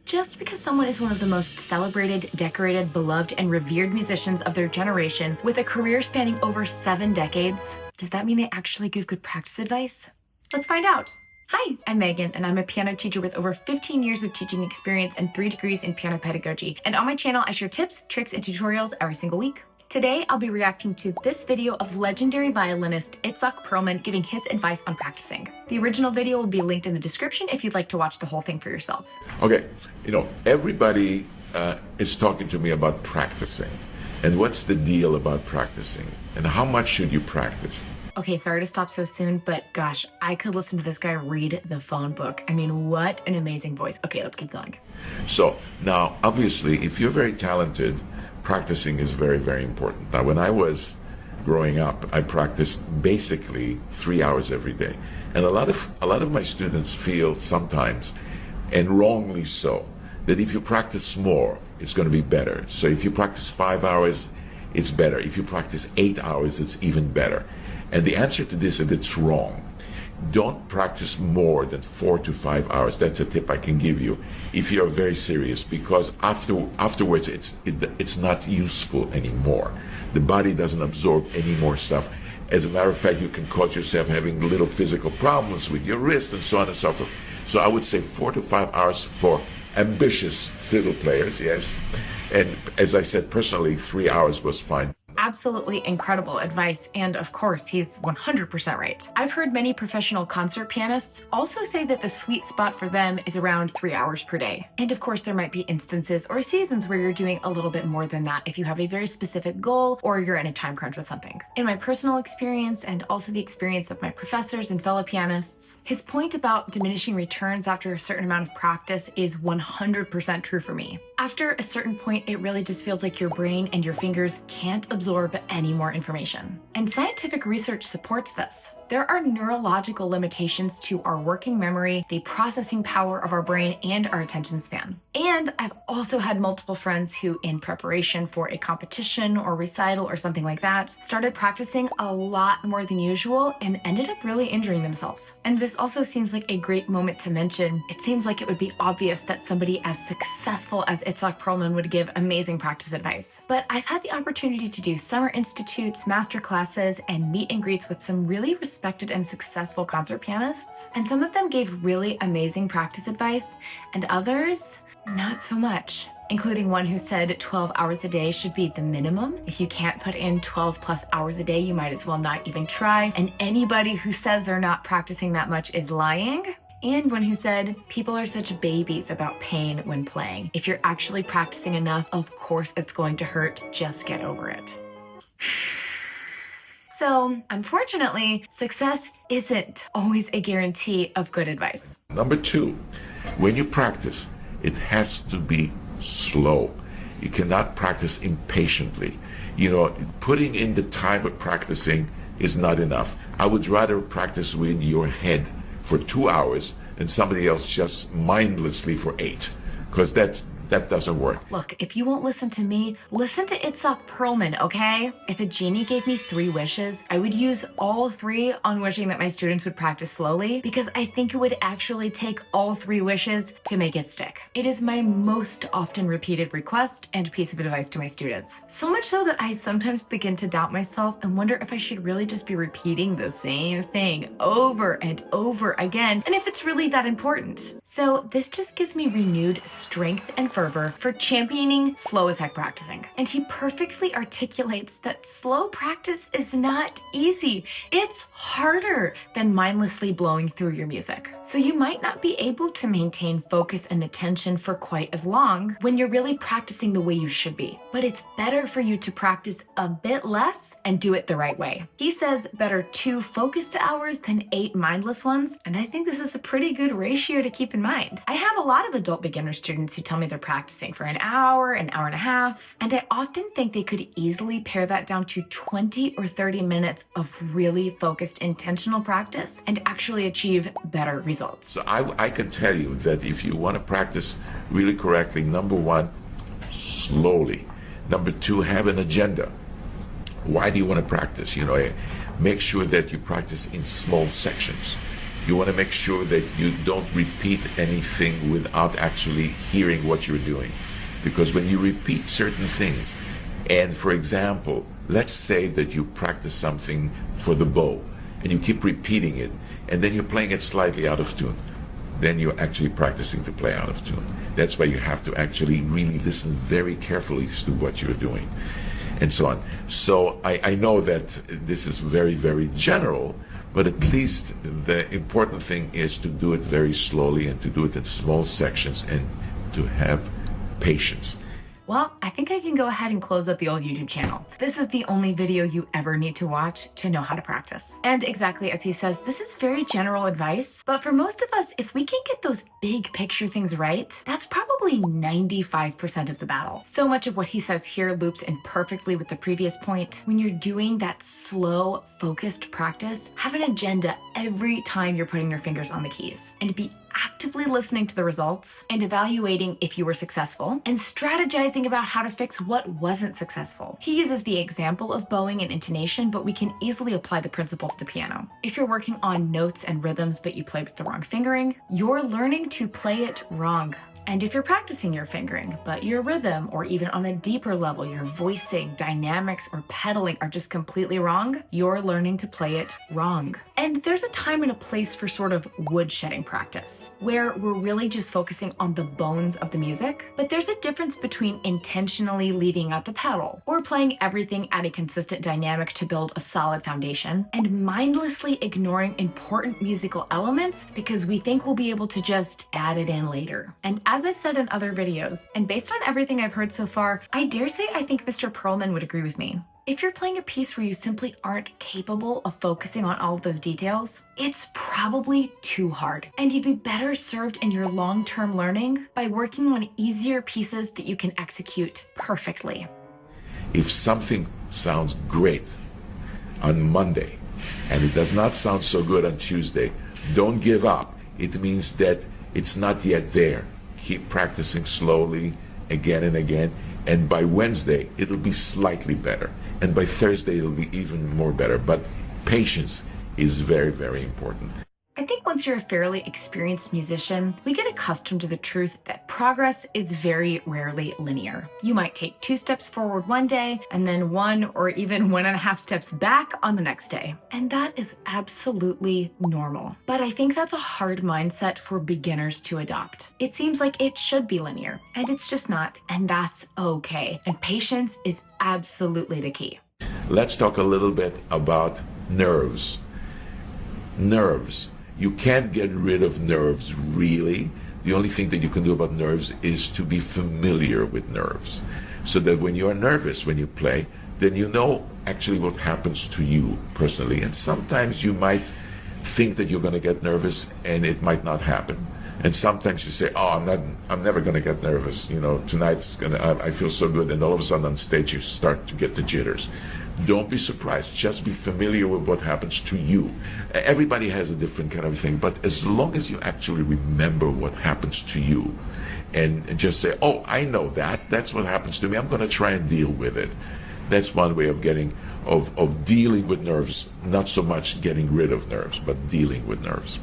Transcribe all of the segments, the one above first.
Just because someone is one of the most celebrated, decorated, beloved, and revered musicians of their generation with a career spanning over 7 decades, does that mean they actually give good practice advice? Let's find out. Hi, I'm Megan, and I'm a piano teacher with over 15 years of teaching experience and 3 degrees in piano pedagogy. And on my channel, I share tips, tricks, and tutorials every single week. Today, I'll be reacting to this video of legendary violinist Itzhak Perlman giving his advice on practicing. The original video will be linked in the description if you'd like to watch the whole thing for yourself. Okay, everybody is talking to me about practicing. And what's the deal about practicing? And how much should you practice? Okay, sorry to stop so soon, but gosh, I could listen to this guy read the phone book. I mean, what an amazing voice. Okay, let's keep going. So now, obviously, if you're very talented, practicing is very, very important. Now, when I was growing up, I practiced basically 3 hours every day. And a lot of my students feel sometimes, and wrongly so, that if you practice more, it's going to be better. So if you practice 5 hours, it's better. If you practice 8 hours, it's even better. And the answer to this is that it's wrong. Don't practice more than 4 to 5 hours. That's a tip I can give you if you're very serious, because afterwards it's not useful anymore. The body doesn't absorb any more stuff. As a matter of fact, you can cause yourself having little physical problems with your wrist and so on and so forth. So I would say 4 to 5 hours for ambitious fiddle players, yes. And as I said, personally, 3 hours was fine. Absolutely incredible advice, and of course, he's 100% right. I've heard many professional concert pianists also say that the sweet spot for them is around 3 hours per day. And of course, there might be instances or seasons where you're doing a little bit more than that if you have a very specific goal or you're in a time crunch with something. In my personal experience, and also the experience of my professors and fellow pianists, his point about diminishing returns after a certain amount of practice is 100% true for me. After a certain point, it really just feels like your brain and your fingers can't absorb any more information. And scientific research supports this. There are neurological limitations to our working memory, the processing power of our brain, and our attention span. And I've also had multiple friends who, in preparation for a competition or recital or something like that, started practicing a lot more than usual and ended up really injuring themselves. And this also seems like a great moment to mention. It seems like it would be obvious that somebody as successful as Itzhak Perlman would give amazing practice advice. But I've had the opportunity to do summer institutes, master classes, and meet and greets with some really respected and successful concert pianists, and some of them gave really amazing practice advice, and others, not so much, including one who said 12 hours a day should be the minimum. If you can't put in 12 plus hours a day, you might as well not even try, and anybody who says they're not practicing that much is lying. And one who said, people are such babies about pain when playing. If you're actually practicing enough, of course it's going to hurt, just get over it. So, unfortunately, success isn't always a guarantee of good advice. Number 2, when you practice, it has to be slow. You cannot practice impatiently. Putting in the time of practicing is not enough. I would rather practice with your head for 2 hours than somebody else just mindlessly for 8, because that doesn't work. Look, if you won't listen to me, listen to Itzhak Perlman, okay? If a genie gave me 3 wishes, I would use all 3 on wishing that my students would practice slowly, because I think it would actually take all 3 wishes to make it stick. It is my most often repeated request and piece of advice to my students. So much so that I sometimes begin to doubt myself and wonder if I should really just be repeating the same thing over and over again, and if it's really that important. So this just gives me renewed strength and fervor for championing slow as heck practicing. And he perfectly articulates that slow practice is not easy. It's harder than mindlessly blowing through your music. So you might not be able to maintain focus and attention for quite as long when you're really practicing the way you should be. But it's better for you to practice a bit less and do it the right way. He says better 2 focused hours than 8 mindless ones, and I think this is a pretty good ratio to keep in mind. I have a lot of adult beginner students who tell me they're practicing for an hour and a half, and I often think they could easily pare that down to 20 or 30 minutes of really focused, intentional practice and actually achieve better results. So I can tell you that if you want to practice really correctly, number 1, slowly. Number 2, have an agenda. Why do you want to practice? Make sure that you practice in small sections. You want to make sure that you don't repeat anything without actually hearing what you're doing. Because when you repeat certain things, and for example, let's say that you practice something for the bow, and you keep repeating it, and then you're playing it slightly out of tune, then you're actually practicing to play out of tune. That's why you have to actually really listen very carefully to what you're doing, and so on. So I know that this is very, very general, but at least the important thing is to do it very slowly and to do it in small sections and to have patience. Well, I think I can go ahead and close up the old YouTube channel. This is the only video you ever need to watch to know how to practice. And exactly as he says, this is very general advice, but for most of us, if we can get those big picture things right, that's probably 95% of the battle. So much of what he says here loops in perfectly with the previous point. When you're doing that slow, focused practice, have an agenda every time you're putting your fingers on the keys, and be actively listening to the results and evaluating if you were successful and strategizing about how to fix what wasn't successful. He uses the example of bowing and intonation, but we can easily apply the principle to the piano. If you're working on notes and rhythms but you play with the wrong fingering, you're learning to play it wrong. And if you're practicing your fingering, but your rhythm, or even on a deeper level, your voicing, dynamics, or pedaling are just completely wrong, you're learning to play it wrong. And there's a time and a place for sort of woodshedding practice, where we're really just focusing on the bones of the music, but there's a difference between intentionally leaving out the pedal, or playing everything at a consistent dynamic to build a solid foundation, and mindlessly ignoring important musical elements because we think we'll be able to just add it in later. And as I've said in other videos, and based on everything I've heard so far, I dare say I think Mr. Perlman would agree with me. If you're playing a piece where you simply aren't capable of focusing on all of those details, it's probably too hard. And you'd be better served in your long-term learning by working on easier pieces that you can execute perfectly. If something sounds great on Monday and it does not sound so good on Tuesday, don't give up. It means that it's not yet there. Keep practicing slowly again and again, and by Wednesday it'll be slightly better, and by Thursday it'll be even more better. But patience is very, very important. I think once you're a fairly experienced musician, we get accustomed to the truth that progress is very rarely linear. You might take 2 steps forward one day and then 1 or even 1.5 steps back on the next day. And that is absolutely normal. But I think that's a hard mindset for beginners to adopt. It seems like it should be linear, and it's just not, and that's okay. And patience is absolutely the key. Let's talk a little bit about nerves. Nerves. You can't get rid of nerves, really. The only thing that you can do about nerves is to be familiar with nerves. So that when you're nervous when you play, then you know actually what happens to you personally. And sometimes you might think that you're going to get nervous and it might not happen. And sometimes you say, oh, I'm never going to get nervous. You know, tonight I feel so good. And all of a sudden on stage you start to get the jitters. Don't be surprised. Just be familiar with what happens to you. Everybody has a different kind of thing, but as long as you actually remember what happens to you and just say, oh, I know that. That's what happens to me. I'm going to try and deal with it. That's one way of dealing with nerves, not so much getting rid of nerves, but dealing with nerves.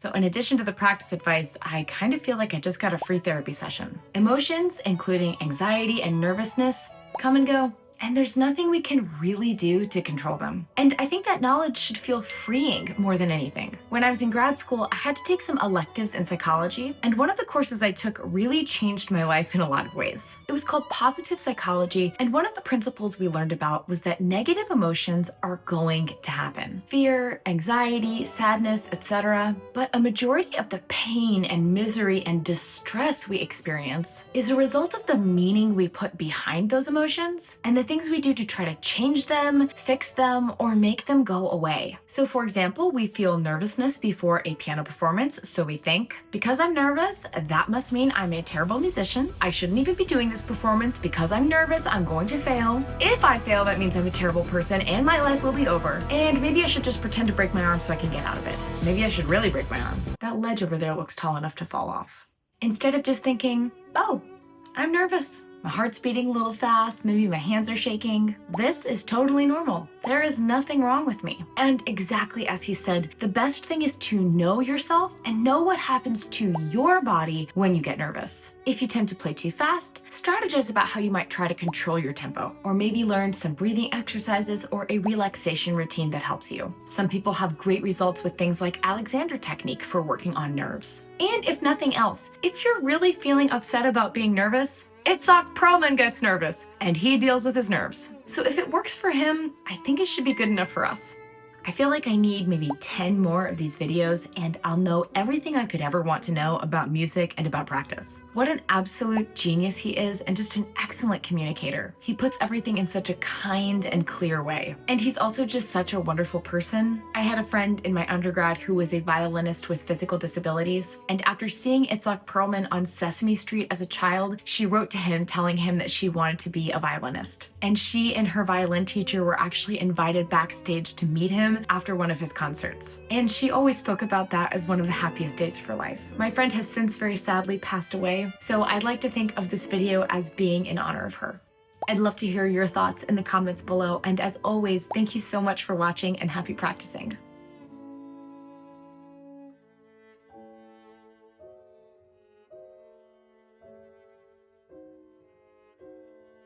So in addition to the practice advice, I kind of feel like I just got a free therapy session. Emotions, including anxiety and nervousness, come and go. And there's nothing we can really do to control them. And I think that knowledge should feel freeing more than anything. When I was in grad school, I had to take some electives in psychology, and one of the courses I took really changed my life in a lot of ways. It was called positive psychology, and one of the principles we learned about was that negative emotions are going to happen. Fear, anxiety, sadness, etc. But a majority of the pain and misery and distress we experience is a result of the meaning we put behind those emotions and the things we do to try to change them, fix them, or make them go away. So for example, we feel nervousness before a piano performance, so we think, because I'm nervous, that must mean I'm a terrible musician. I shouldn't even be doing this performance because I'm nervous, I'm going to fail. If I fail, that means I'm a terrible person and my life will be over. And maybe I should just pretend to break my arm so I can get out of it. Maybe I should really break my arm. That ledge over there looks tall enough to fall off. Instead of just thinking, oh, I'm nervous. My heart's beating a little fast, maybe my hands are shaking. This is totally normal. There is nothing wrong with me. And exactly as he said, the best thing is to know yourself and know what happens to your body when you get nervous. If you tend to play too fast, strategize about how you might try to control your tempo, or maybe learn some breathing exercises or a relaxation routine that helps you. Some people have great results with things like Alexander technique for working on nerves. And if nothing else, if you're really feeling upset about being nervous, Itzhak Perlman gets nervous, and he deals with his nerves. So if it works for him, I think it should be good enough for us. I feel like I need maybe 10 more of these videos and I'll know everything I could ever want to know about music and about practice. What an absolute genius he is and just an excellent communicator. He puts everything in such a kind and clear way. And he's also just such a wonderful person. I had a friend in my undergrad who was a violinist with physical disabilities, and after seeing Itzhak Perlman on Sesame Street as a child, she wrote to him telling him that she wanted to be a violinist. And she and her violin teacher were actually invited backstage to meet him after one of his concerts. And she always spoke about that as one of the happiest days of her life. My friend has since very sadly passed away, so I'd like to think of this video as being in honor of her. I'd love to hear your thoughts in the comments below, and as always, thank you so much for watching and happy practicing.